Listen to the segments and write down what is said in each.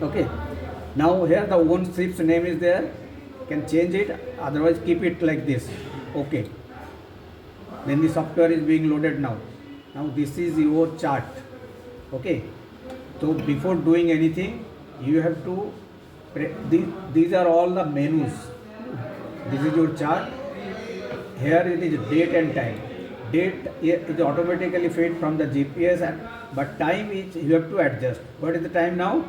Okay, now here the own ship's name is there, can change it, otherwise keep it like this. Okay, then the software is being loaded now. Now this is your chart. Okay, so before doing anything you have to these are all the menus. This is your chart. Here it is date and time. Date is automatically fed from the GPS, but time is you have to adjust. What is the time now?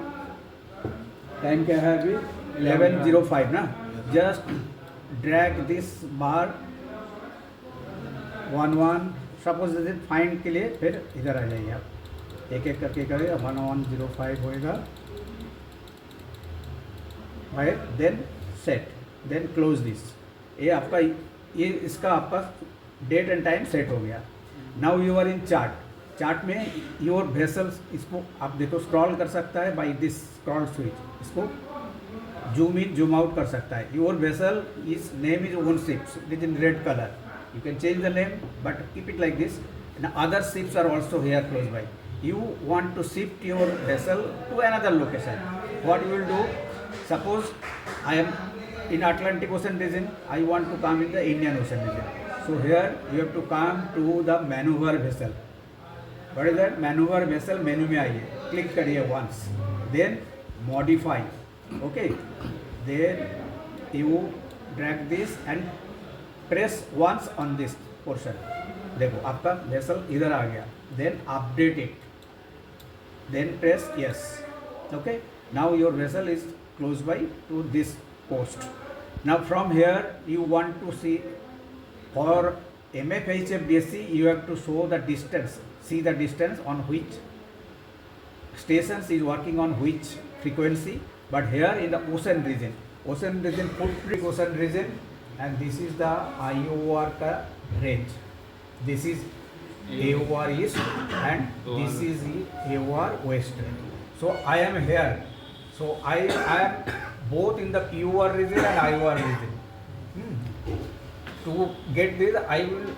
Time क्या है अभी 11:05 ना. Just drag this bar 11 suppose find के लिए, फिर इधर आ जाइए आप, एक एक करके करें. 11:05 होएगा भाई, then set, then close this. ये आपका ये इसका आपका डेट एंड टाइम सेट हो गया. Now you are in chart. Chart में योर वेसल्स, इसको आप देखो स्क्रॉल कर सकता है बाई दिस स्क्रॉल स्विच. इसको जूम इन जूम आउट कर सकता है. Your vessel is name is own ships, it is in red colour. You can change the name, but keep it like this. And other ships are also here close by. You want to shift your vessel to another location. What you will do? Suppose I am in Atlantic Ocean region. I want to come in the Indian Ocean region. So here you have to come to the maneuver vessel. What is that? Maneuver vessel menu में आइए. Click करिए once. Then modify. Okay. Then you drag this and press once on this portion. देखो आपका vessel इधर आ गया. Then update it, then press yes. Okay, now your vessel is close by to this coast. Now from here you want to see for MFHFDSC you have to show the distance, see the distance on which stations is working on which frequency. But here in the ocean region footprint ocean region, and this is the IOR का range. This is AOR east and this is AOR west. So I am here. So I am both in the POR region and IOR region. To get this, I will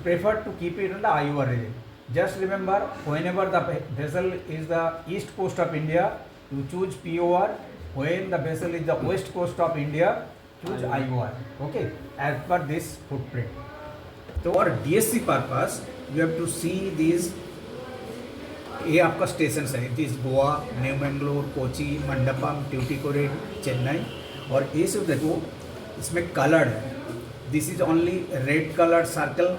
prefer to keep it in the IOR region. Just remember, whenever the vessel is the east coast of India, you choose POR. When the vessel is the west coast of India, choose IOR. Okay, as per this footprint. So for DSC purpose you have to see these. ये आपका station है. This Goa, new Mangalore, Kochi, Mandapam, Tuticorin, Chennai. और ये सब देखो इसमें coloured है. This is only red colour circle,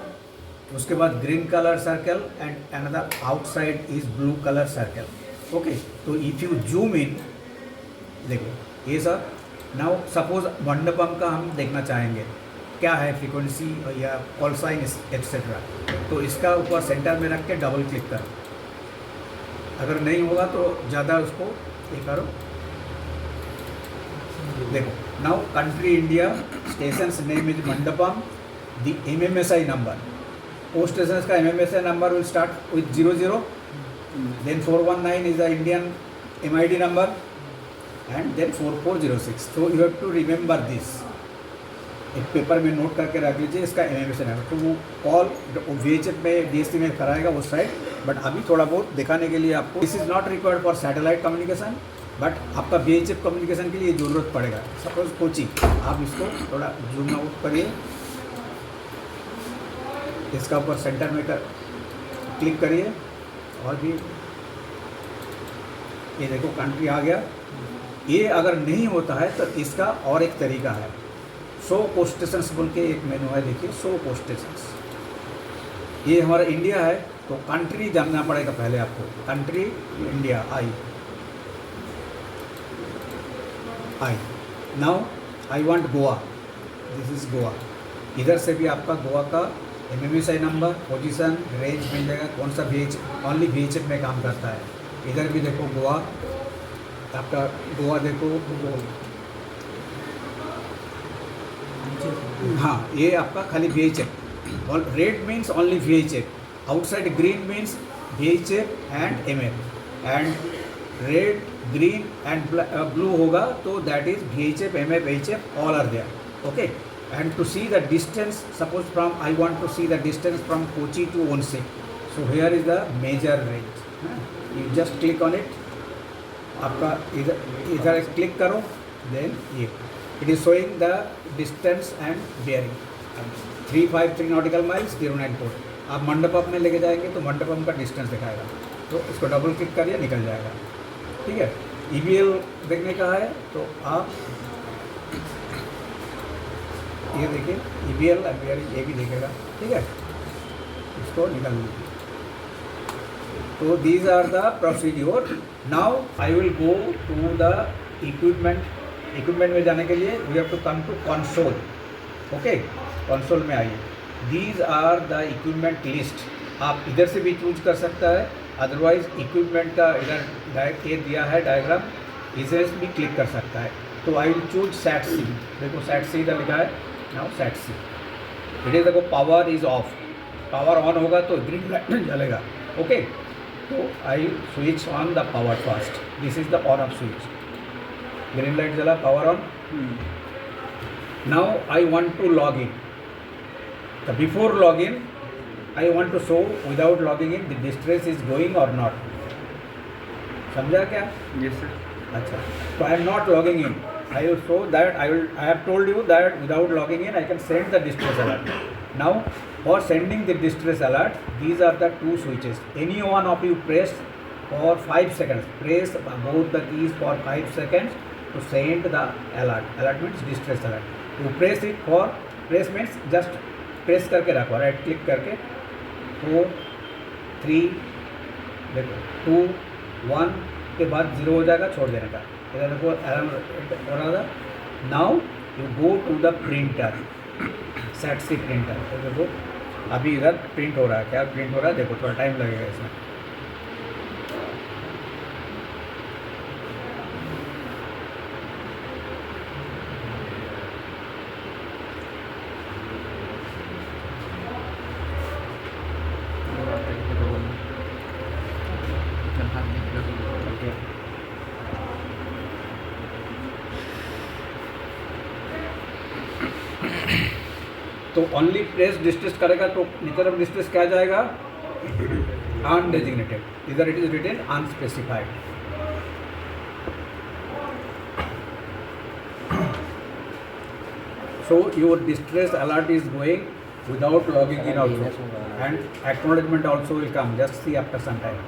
उसके बाद green colour circle and another outside is blue colour circle. Okay, तो इफ यू जूम इन देखो ये सब. नाउ सपोज मंडपम का हम देखना चाहेंगे क्या है फ्रीक्वेंसी या कॉल साइन एक्सेट्रा. तो इसका ऊपर सेंटर में रख के डबल क्लिक करो. अगर नहीं होगा तो ज़्यादा उसको ये करो. देखो now country India, stations name is Mandapam. The MMSI number, वो स्टेशंस का MMSI number will start with 00. Then 419 is the Indian MID number and then 4406. So you have to remember this. एक पेपर में नोट करके रख लीजिए इसका MMSI number. तो वो कॉल VHF में DSC में कराएगा उस साइड. बट अभी थोड़ा बहुत दिखाने के लिए आपको, this is not required for satellite communication, but आपका VHF कम्युनिकेशन के लिए ज़रूरत पड़ेगा. सपोज कोची, आप इसको थोड़ा जूम आउट करिए, इसका ऊपर सेंटर में क्लिक करिए. और भी ये देखो कंट्री आ गया. ये अगर नहीं होता है तो इसका और एक तरीका है. शो पोस्ट स्टेशंस बोल के एक मेनू है, देखिए शो पोस्ट स्टेशंस. ये हमारा इंडिया है तो कंट्री जानना पड़ेगा पहले आपको. Country India I. Now I want Goa. This is Goa. इधर से भी आपका गोवा का MMSI नंबर, पोजीशन, रेंज मिल जाएगा. कौन सा ओनली VHF में काम करता है. इधर भी देखो गोवा, आपका गोवा देखो. हाँ, ये आपका खाली VHF. और red means only VHF. Outside green means VHF and MM. And red, green and blue होगा तो that is VHF, MF, HF all are there. Okay, and to see the distance, suppose from I want to see the distance from Kochi to ओनसे. So here is the major range. You just click on it आपका इधर इधर click करो, then ये it is showing the distance and bearing 353 nautical miles 094। आप मंडपम में लेके जाएंगे तो मंडपम का डिस्टेंस दिखाएगा, तो इसको डबल क्लिक करिए, निकल जाएगा। ठीक है, EBL देखने का है तो आप ये देखिए EBL एंड बियरिंग ये भी देखेगा। ठीक है, इसको निकाल लीजिए। तो these are the procedure. Now I will go to the equipment. Equipment में जाने के लिए we have to come to console. Okay, console में आइए। These are the equipment list. आप इधर से भी चूज कर सकता है, अदरवाइज इक्विपमेंट का इधर ये दिया है डायग्राम, इसे भी क्लिक कर सकता है। तो I will choose set C. देखो सेट सी इधर लिखा है, now set C. It is देखो power is off, power on होगा तो ग्रीन लाइट जलेगा। ओके, तो I switch on the power first, this is the on off switch, green light जला, power on. Now I want to log in, तो before log in I want to show without logging in the distress is going और not. समझा क्या? Yes sir. अच्छा, तो I am not logging in, I will show that I have told you that without logging in I can send the distress alert. Now for sending the distress alert, these are the two switches. Any one of you press for 5 seconds, press both the keys for 5 seconds to send the alert. Alert means distress alert. You press it for, press means just press करके रखो, right click करके 4 3 देखो 2 1 के बाद 0 हो जाएगा, छोड़ देने का। इधर देखो अलार्म हो रहा था। Now you go to the printer, set C printer. तो देखो अभी इधर प्रिंट हो रहा है, क्या प्रिंट हो रहा है देखो, थोड़ा टाइम लगेगा इसमें। तो ओनली प्रेस डिस्ट्रेस करेगा तो इधर अब डिस्ट्रेस क्या जाएगा, अनडेजिग्नेटेड, इधर it is written unspecified. So your distress alert is going without logging in also, and acknowledgement also will come, just see after some time.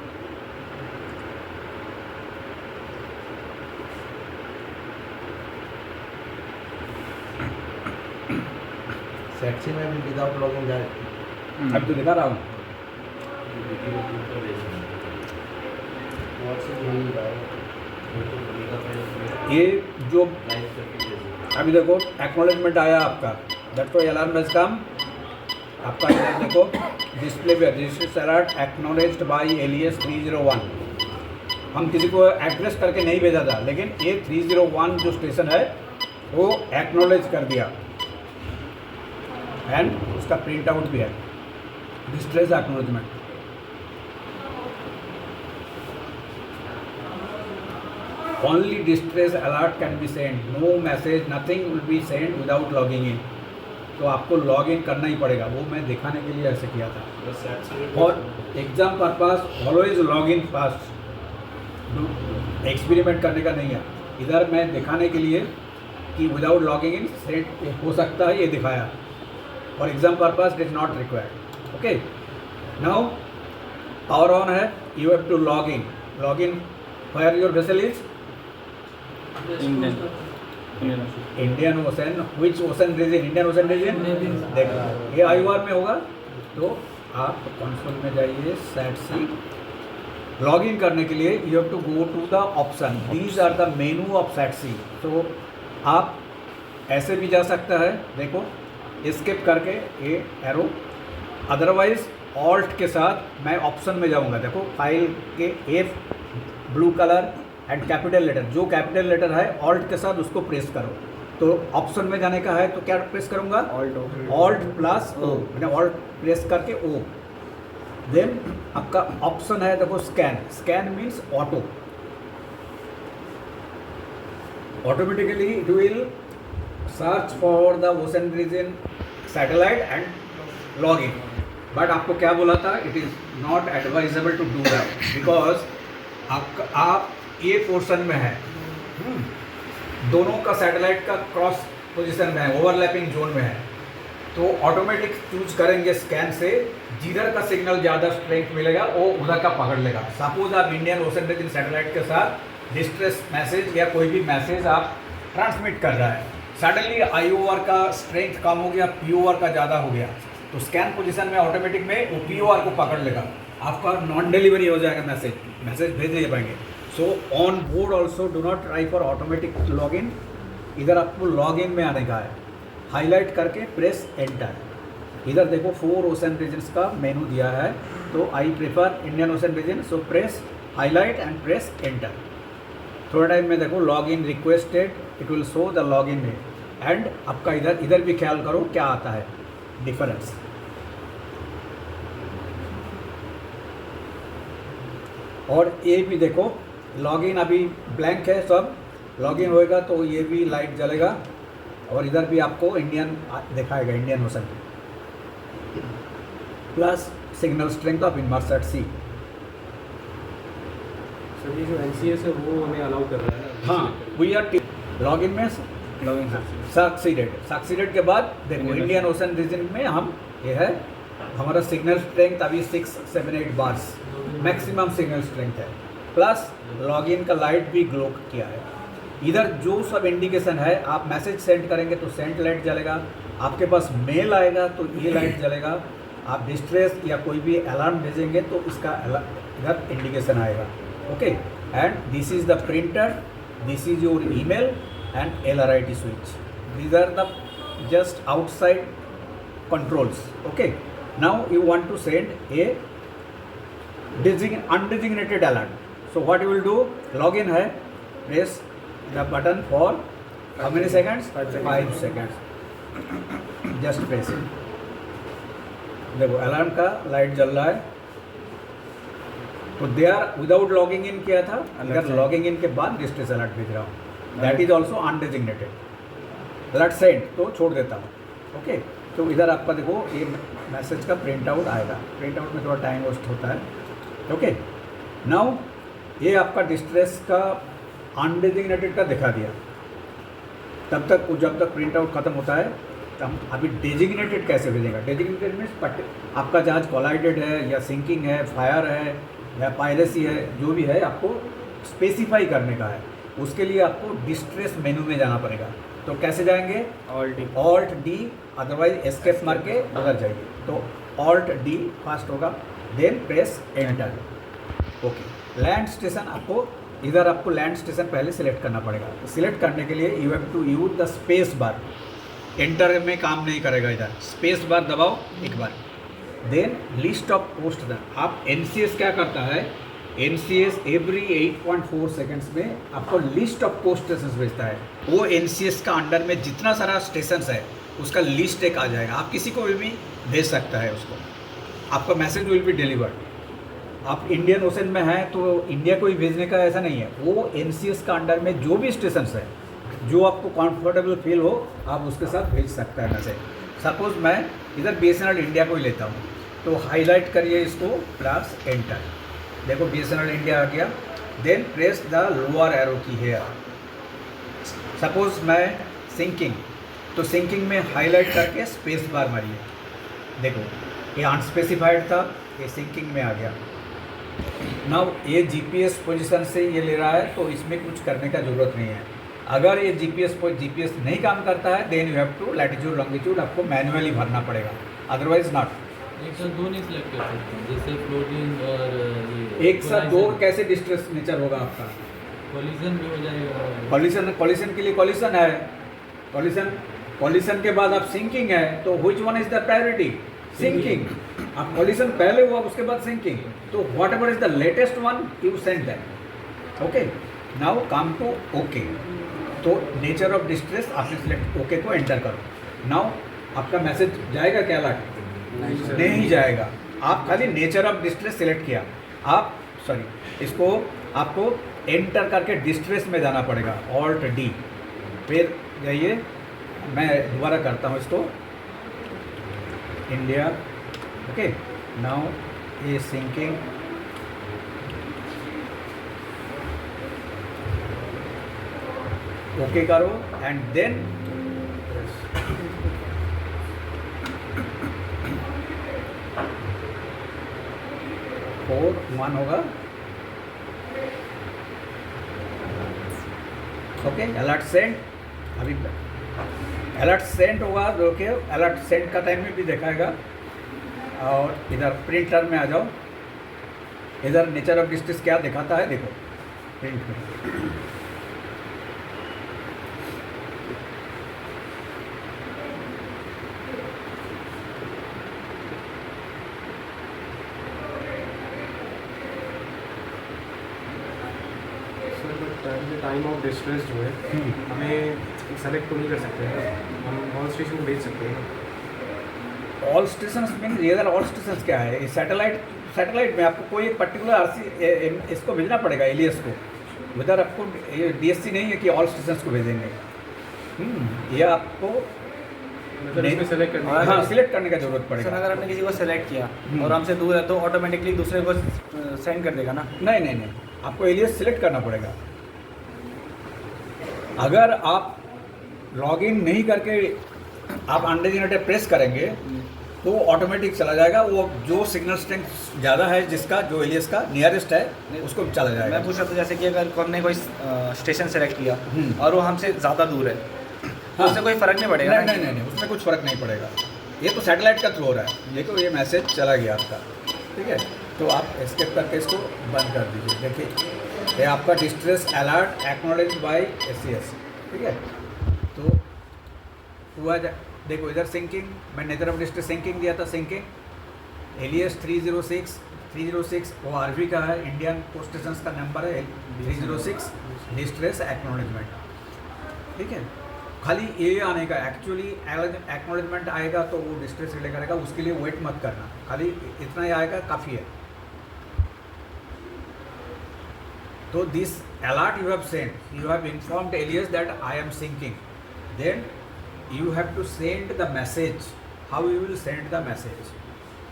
Sexy में भी विदाउट लॉगिंग जाए, अब तो दिखा रहा हूँ। ये जो अभी देखो एक्नॉलेजमेंट आया आपका, दैट तो अलार्म हैज कम। आपका इधर देखो डिस्प्ले पे register alert acknowledged by alias 301। हम किसी को एड्रेस करके नहीं भेजा था, लेकिन ये 301 जो स्टेशन है वो एक्नॉलेज कर दिया, एंड उसका प्रिंट आउट भी है, distress acknowledgement. Only distress alert can be send, no message, nothing will be send without logging in. तो आपको लॉग इन करना ही पड़ेगा, वो मैं दिखाने के लिए ऐसे किया था। और exam purpose always log in fast, experiment करने का नहीं है। इधर मैं दिखाने के लिए कि विदाउट लॉगिंग इन सेट हो सकता है, ये दिखाया। और exam purpose it is not required. Okay, now power on है, you have to log in. Log in where your vessel is Indian Ocean, which ocean region, Indian ocean region. देखो ये IOR में होगा, तो आप कंसोल में जाइए, set C. Log in करने के लिए you have to go to the option, these are the menu of set C. तो आप ऐसे भी जा सकता है, देखो स्किप करके ये एरो, अदरवाइज ऑल्ट के साथ मैं ऑप्शन में जाऊंगा। देखो फाइल के F blue colour and capital letter, जो कैपिटल लेटर है ऑल्ट के साथ उसको प्रेस करो। तो ऑप्शन में जाने का है तो क्या प्रेस करूंगा, ऑल्ट प्लस O, मैंने ऑल्ट प्रेस करके O। देन आपका ऑप्शन है देखो scan, scan means auto, automatically it will search for the ocean region satellite and log in. But आपको क्या बोला था, it is not advisable to do that, because आप ए पोर्शन में है, दोनों का सैटेलाइट का क्रॉस पोजीशन में है, ओवरलैपिंग जोन में है, तो ऑटोमेटिक चूज करेंगे स्कैन से, जिधर का सिग्नल ज़्यादा स्ट्रेंथ मिलेगा वो उधर का पकड़ लेगा। सपोज आप इंडियन ओशन रीजन सैटेलाइट के साथ डिस्ट्रेस मैसेज या कोई भी मैसेज आप ट्रांसमिट कर रहा है, सडनली IOR का स्ट्रेंथ कम हो गया, POR का ज़्यादा हो गया, तो स्कैन पोजीशन में ऑटोमेटिक में वो POR को पकड़ लेगा, आपका नॉन डिलीवरी हो जाएगा, मैसेज भेज नहीं पाएंगे। So on board also do not try for automatic login, इधर आपको लॉगिन में आने का है, हाईलाइट करके प्रेस एंटर। इधर देखो 4 ओशन रीजन्स का मेनू दिया है, तो I prefer Indian ocean region, so press highlight and press enter. थोड़ा टाइम में देखो login requested, it will show the login name, and आपका इधर भी ख्याल करो क्या आता है डिफरेंस। और ये भी देखो लॉगिन अभी ब्लैंक है, सब लॉगिन होएगा तो ये भी लाइट जलेगा, और इधर भी आपको इंडियन दिखाएगा, Indian ocean plus signal strength of inmarsat C. Sir ये जो NCS है वो हमें अलाउ कर रहा है ना? हाँ, वी आर लॉगिन में लॉगिन सक्सीडेड के बाद देखो इंडियन ओशन रीजन में हम ये है, हमारा सिग्नल स्ट्रेंथ अभी 6-7-8 बार्स मैक्सिमम सिग्नल स्ट्रेंथ है, प्लस लॉगिन का लाइट भी ग्लो किया है। इधर जो सब इंडिकेशन है, आप मैसेज सेंड करेंगे तो सेंड लाइट जलेगा, आपके पास मेल आएगा तो ये लाइट जलेगा, आप डिस्ट्रेस या कोई भी अलार्म भेजेंगे तो इसका इधर इंडिकेशन आएगा। Okay, and this is the printer, this is your email and LRIT switch, these are the just outside controls. Okay, now you want to send a undesignated alert, so what you will do, login है, press the button for how many seconds? 5 seconds, just press it। देखो alarm का light जल रहा है, तो they are without logging in किया था, अगर लॉगिंग इन के बाद डिस्ट्रेस अलर्ट भेज रहा हूँ, that is also undesignated alert send, तो छोड़ देता हूँ। ओके, तो इधर आपका देखो ये मैसेज का प्रिंट आउट आएगा, प्रिंट आउट में थोड़ा टाइम वेस्ट होता है। ओके, नाउ ये आपका डिस्ट्रेस का अनडेजिग्नेटेड का दिखा दिया, तब तक जब तक प्रिंट आउट खत्म होता है, हम अभी डेजिग्नेटेड कैसे भेजेगा। डेजिग्नेटेड मीन्स आपका जहाज कोलाइडेड है या सिंकिंग है, फायर है या पायरेसी है, जो भी है आपको स्पेसिफाई करने का है, उसके लिए आपको डिस्ट्रेस मेनू में जाना पड़ेगा। तो कैसे जाएंगे? ऑल्ट डी, अदरवाइज एस्केप मार के उधर जाइए, तो ऑल्ट डी फास्ट होगा, then press enter. Okay, land station आपको इधर आपको लैंड स्टेशन पहले सिलेक्ट करना पड़ेगा। सिलेक्ट करने के लिए you have to use the space bar, enter में काम नहीं करेगा, इधर स्पेस बार दबाओ एक बार, then list of post the. आप NCS क्या करता है, NCS एवरी 8.4 सेकेंड्स में आपको लिस्ट ऑफ पोस्ट स्टेशन भेजता है। वो NCS का अंडर में जितना सारा स्टेशन है उसका लिस्ट एक आ जाएगा, आप किसी को भी भेज सकता है उसको, आपका मैसेज विल बी डिलीवर्ड। आप इंडियन ओशन में हैं तो इंडिया को ही भेजने का ऐसा नहीं है, वो NCS का अंडर में जो भी स्टेशन है, जो आपको कंफर्टेबल फील हो आप उसके साथ भेज सकता है मैसेज। सपोज मैं इधर BSNL इंडिया को ही लेता हूँ, तो हाईलाइट करिए इसको प्लस एंटर, देखो BSNL इंडिया आ गया, then press the lower arrow key here. Suppose मैं सिंकिंग, तो सिंकिंग में हाईलाइट करके स्पेस बार मारिए, देखो ये अनस्पेसिफाइड था, ये सिंकिंग में आ गया। नाउ ये GPS पोजीशन से ये ले रहा है, तो इसमें कुछ करने का ज़रूरत नहीं है। अगर ये GPS नहीं काम करता है, then you have to latitude longitude आपको मैनुअली भरना पड़ेगा, अदरवाइज नॉट। एक साथ दो नहीं सिलेक्ट कर सकते हैं, जैसे फ्लोटिंग और ये एक साथ दो कैसे डिस्ट्रेस नेचर होगा आपका, कॉलिजन भी हो जाएगा। कॉलिशन के लिए कॉलिशन है, कॉलिशन के बाद आप सिंकिंग है, तो which one is the priority? Sinking. आप कॉलिशन पहले हुआ उसके बाद सिंकिंग, तो what ever is the latest one you send that. Okay, now come to okay, तो नेचर ऑफ डिस्ट्रेस आपने सिलेक्ट ओके को एंटर करो। नाउ आपका मैसेज जाएगा क्या अलर्ट? नहीं जाएगा, आप खाली नेचर ऑफ डिस्ट्रेस सिलेक्ट किया, आप सॉरी इसको आपको एंटर करके डिस्ट्रेस में जाना पड़ेगा, ऑल्ट डी, फिर जाइए, मैं दोबारा करता हूँ इसको, इंडिया। ओके, नाउ ये सिंकिंग, ओके करो एंड देन 4 1 होगा। Okay alert send. अभी अलर्ट सेंड होगा जो कि अलर्ट सेंड का टाइम में भी दिखाएगा। और इधर प्रिंटर में आ जाओ, इधर नेचर ऑफ डिस्ट्रेस क्या दिखाता है देखो प्रिंट में। टाइम ऑफ डिस्ट्रेस जो है हमें सेलेक्ट तो नहीं कर सकते हैं, हम ऑल स्टेशन को भेज सकते हैं। ऑल स्टेशन मीन इधर ऑल स्टेशन क्या है? सैटेलाइट में आपको कोई एक पर्टिकुलर आरसी इसको भेजना पड़ेगा, एलियस को। उधर आपको डीएससी नहीं है कि ऑल स्टेशन को भेजेंगे। ये आपको मतलब इसमें सेलेक्ट करना है। हाँ सिलेक्ट करने का जरूरत सर पड़ेगा। अगर हमने किसी को सेलेक्ट किया और हमसे दूर है तो ऑटोमेटिकली दूसरे को सेंड कर देगा ना? नहीं, आपको एलियस सिलेक्ट करना पड़ेगा। अगर आप लॉगिन नहीं करके आप अनडेजिग्नेटेड प्रेस करेंगे तो ऑटोमेटिक चला जाएगा। वो जो सिग्नल स्ट्रेंथ ज़्यादा है जिसका, जो एलियस का नियरेस्ट है उसको चला जाएगा। मैं पूछ रहा था जैसे कि अगर हमने कोई स्टेशन सेलेक्ट किया और वो हमसे ज़्यादा दूर है तो उससे कोई फ़र्क नहीं पड़ेगा? नहीं, उसमें कुछ फ़र्क नहीं पड़ेगा। ये तो सैटेलाइट का थ्रू हो रहा है। देखो ये मैसेज चला गया आपका, ठीक है। तो आप एस्केप करके इसको बंद कर दीजिए। देखिए ये आपका distress alert acknowledge by SCS, ठीक है। तो हुआ देखो इधर सिंकिंग, मैं नेचर ऑफ डिस्ट्रेस सिंकिंग दिया था। सिंकिंग एलियस 306 वो आरवी का है, इंडियन पोस्ट स्टेशन का नंबर है 306 डिस्ट्रेस एक्नॉलेजमेंट, ठीक है। खाली ये आने का एक्चुअली एक्नॉलेजमेंट आएगा तो वो डिस्ट्रेस रिले करेगा, उसके लिए वेट मत करना, खाली इतना ही आएगा काफ़ी है। तो this alert you have sent, you have informed alias that I am syncing, then you have to send the message. How you will send the message?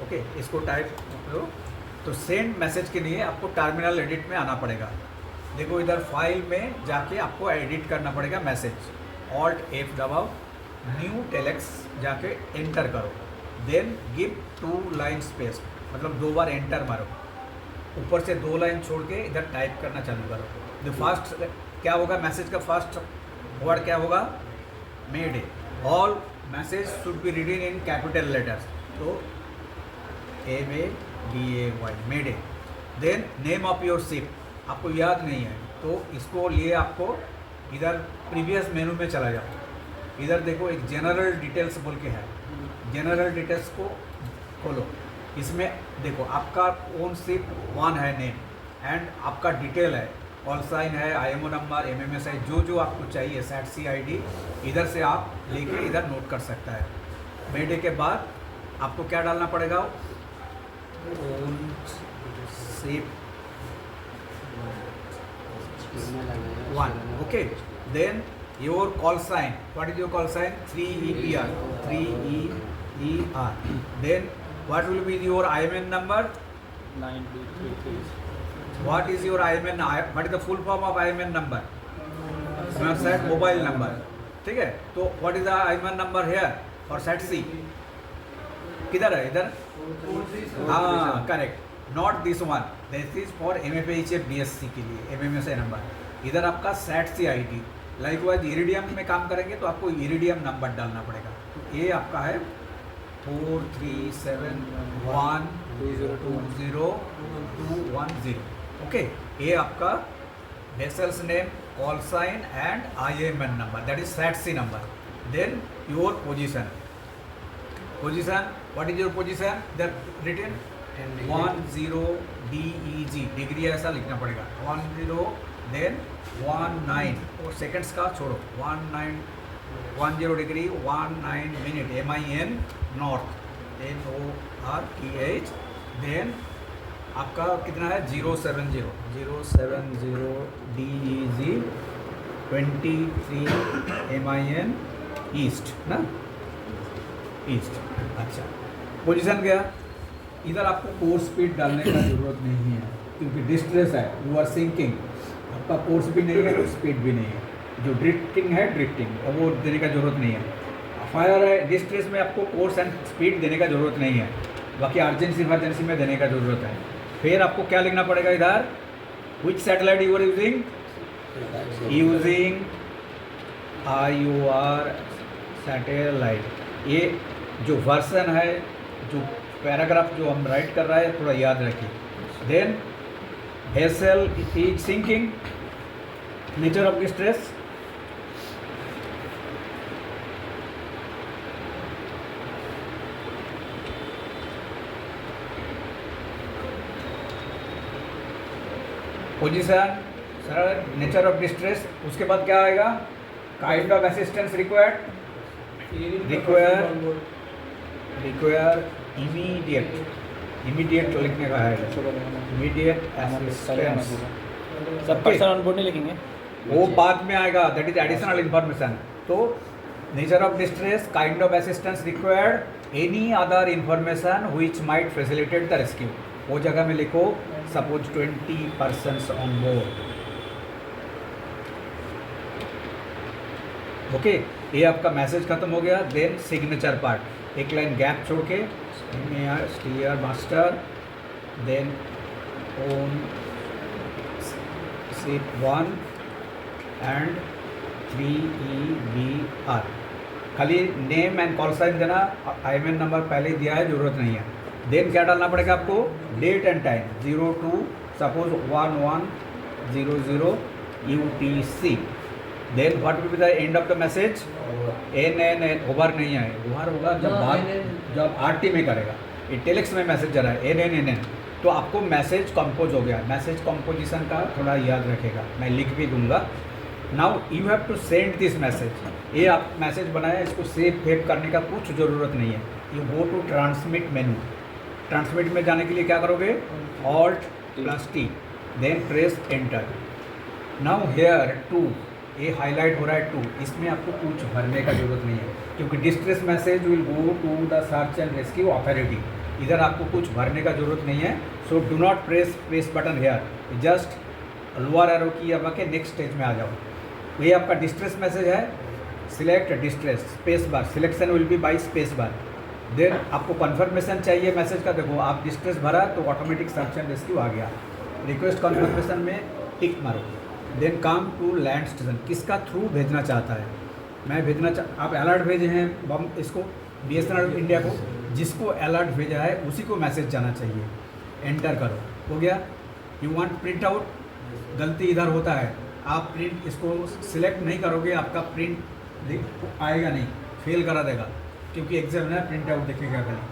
Okay, इसको टाइप करो। तो सेंड मैसेज के लिए आपको टर्मिनल एडिट में आना पड़ेगा। देखो इधर फाइल में जाके आपको एडिट करना पड़ेगा मैसेज। ऑल्ट F दबाओ, न्यू टेलेक्स जाके एंटर करो, देन गिव 2 लाइन स्पेस, मतलब 2 बार एंटर मारो। ऊपर से 2 लाइन छोड़ के इधर टाइप करना चालू करो। जो फर्स्ट क्या होगा, मैसेज का फर्स्ट वर्ड क्या होगा? Mayday. All message should be reading in capital letters, तो MADAY mayday. Then name of your ship आपको याद नहीं है तो इसको लिए आपको इधर प्रीवियस मेनू में चला जाओ। इधर देखो एक जनरल डिटेल्स बोल के है, जनरल डिटेल्स को खोलो। इसमें देखो आपका ओन शिप 1 है नेम एंड आपका डिटेल है, कॉल साइन है, IMO नंबर, MMSI, जो आपको चाहिए SATC ID इधर से आप लेके इधर नोट कर सकता है। मेडे के बाद आपको क्या डालना पड़ेगा? Own ship 1, okay. Then your call sign, what is your call sign? 3EPR, 3EER। देन what will be your IMN number? 9233। What is your IMN? What is the full form of IMN number? SAT mobile number, ठीक है। तो what is the IMN number here for SATC? किधर है? इधर, हाँ correct, not this one, this is for MFHF DSC के लिए MMSI number. इधर आपका SATC ID। लाइकवाइज इरिडियम में काम करेंगे तो आपको इरिडियम नंबर डालना पड़ेगा। तो ये आपका है 43712020210, ओके। ये आपका vessels name, call sign and IMN number, that is SATC number. Then your position, what is your position? That written 10 DEG, degree ऐसा लिखना पड़ेगा 10, देन 19 और सेकंड्स का छोड़ो, 10 degree 19 minute, MIN north, NORTH। Then आपका कितना है? 070 DEG 23 MIN ईस्ट ना, ईस्ट। अच्छा पोजीशन गया। इधर आपको कोर्स स्पीड डालने का ज़रूरत नहीं है क्योंकि डिस्ट्रेस है, यू आर सिंकिंग, आपका कोर्स भी नहीं है तो स्पीड भी नहीं है। जो ड्रिफ्टिंग है ड्रिफ्टिंग वो देने का ज़रूरत नहीं है। फायर है डिस्ट्रेस में आपको कोर्स एंड स्पीड देने का ज़रूरत नहीं है, बाकी अर्जेंसी इमरजेंसी में देने का ज़रूरत है। फिर आपको क्या लिखना पड़ेगा इधर, which satellite you are using, using IUR satellite. ये जो वर्सन है, जो पैराग्राफ जो हम राइट कर रहा है थोड़ा याद रखिए। Then vessel is sinking, nature of distress, position, sir nature of distress. उसके बाद क्या आएगा, kind of assistance required, require immediate लिखने का है, इमीडिएट असिस्टेंस। सब पर्सन ऑन बोर्ड नहीं लिखेंगे। वो बाद में आएगा, दैट इज एडिशनल इंफॉर्मेशन। तो nature of distress, kind of assistance required, any other information which might facilitate the rescue. वो जगह में लिखो suppose 20 persons on board. Okay, ये आपका मैसेज खत्म हो गया। देन सिग्नेचर पार्ट, एक लाइन गैप छोड़ के steer master, then own ship 1 and 3EBR। खाली नेम एंड कॉल साइन देना, IMN नंबर पहले ही दिया है, ज़रूरत नहीं है। देन क्या डालना पड़ेगा आपको, date and time 02 suppose 1100 UTC। Then what will be the end of the message, NNN। Over नहीं है, ओवर होगा जब RT में करेगा। ये टेलेक्स में मैसेज जा रहा है NNN, तो आपको मैसेज कंपोज हो गया। मैसेज कंपोजिशन का थोड़ा याद रखेगा, मैं लिख भी दूंगा। Now you have to send this message. ये आप मैसेज बनाया, इसको सेव फेव करने का कुछ ज़रूरत नहीं है। You go to transmit menu, transmit में जाने के लिए क्या करोगे, Alt+T, then press enter. Now here to, ये हाईलाइट हो रहा है 2, इसमें आपको कुछ भरने का जरूरत नहीं है, क्योंकि distress message will go to the search and rescue authority. इधर आपको कुछ भरने का जरूरत नहीं है। So do not press button here, just lower arrow key दबा के नेक्स्ट स्टेज में आ जाओ। ये आपका डिस्ट्रेस मैसेज है, select distress space bar, selection will be by space bar. Then आपको कन्फर्मेशन चाहिए मैसेज का, देखो आप डिस्ट्रेस भरा तो ऑटोमेटिक सर्च एंड रेस्क्यू आ गया। रिक्वेस्ट कन्फर्मेशन में टिक मारो। Then come to land station, किसका थ्रू भेजना चाहता है, मैं भेजना आप अलर्ट भेजे हैं बम इसको BSNL इंडिया को, जिसको अलर्ट भेजा है उसी को मैसेज जाना चाहिए। एंटर करो, हो गया। यू वांट प्रिंट आउट, गलती इधर होता है, आप प्रिंट इसको सिलेक्ट नहीं करोगे, आपका प्रिंट आएगा नहीं, फेल करा देगा, क्योंकि एग्जामिनर प्रिंट आउट देखेगा खाली।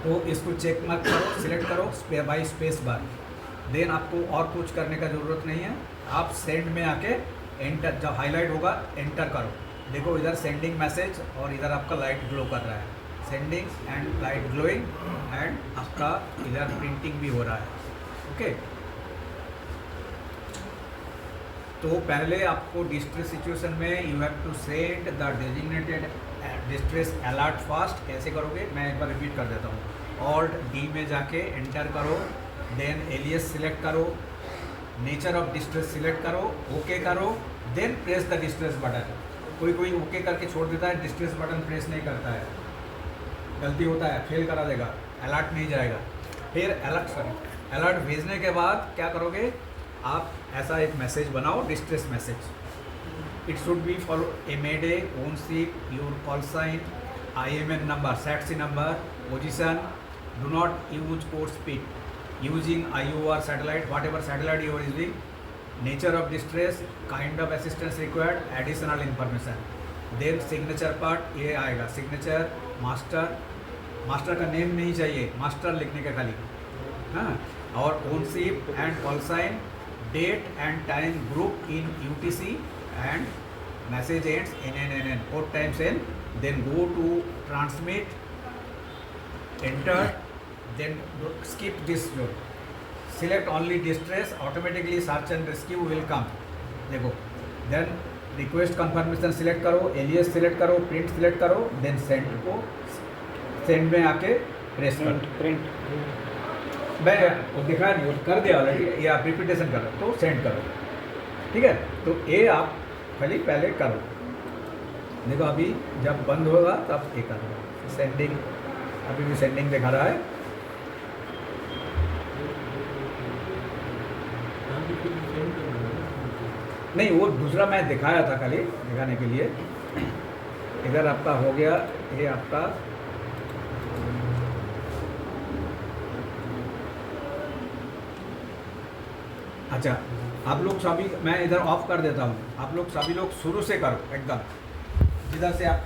तो इसको चेक मार्क करो, सिलेक्ट करो बाई स्पेस बार। देन आपको और कुछ करने का ज़रूरत नहीं है, आप सेंड में आके एंटर, जब हाईलाइट होगा एंटर करो। देखो इधर सेंडिंग मैसेज और इधर आपका लाइट ग्लो कर रहा है, sending end light glowing, and आपका इधर प्रिंटिंग भी हो रहा है। ओके, तो पहले आपको डिस्ट्रेस सिचुएशन में you have to send the designated distress alert fast. कैसे करोगे, मैं एक बार रिपीट कर देता हूँ। Alt+D में जाके एंटर करो, देन एलियस सिलेक्ट करो, नेचर ऑफ डिस्ट्रेस सिलेक्ट करो, ओके करो, then press the distress button. कोई ओके करके छोड़ देता है, डिस्ट्रेस बटन प्रेस नहीं करता है, गलती होता है, फेल करा देगा, अलर्ट नहीं जाएगा। फिर अलर्ट भेजने के बाद क्या करोगे, आप ऐसा एक मैसेज बनाओ, distress message. It should be follow a mayday, own ship, your call sign, IMN number, SATC number, position, do not use code speed, using IUR satellite, whatever satellite you are using, nature of distress, kind of assistance required, additional information. Then signature part ये आएगा, signature, master का name नहीं चाहिए, master लिखने का खाली, हाँ, और ownship and call sign, date and time, group in UTC, and message ends NNN 4 times N, then go to transmit, enter, then skip this zone, select only distress, automatically search and rescue will come। देखो, then request confirmation select करो, alias select करो, print select करो, then send को send में आके press करो, print मैं वो दिखा नहीं, वो कर दिया ऑलरेडी, ये आप रिपीटेशन करो तो सेंड करो, ठीक है। तो ये आप खाली पहले करो। देखो अभी जब बंद होगा तब ये करो। सेंडिंग अभी भी सेंडिंग दिखा रहा है। नहीं, वो दूसरा मैं दिखाया था खाली दिखाने के लिए। इधर आपका हो गया, ये आपका अच्छा। आप लोग सभी, मैं इधर ऑफ कर देता हूँ, आप लोग सभी लोग शुरू से करो एकदम, जिधर से आप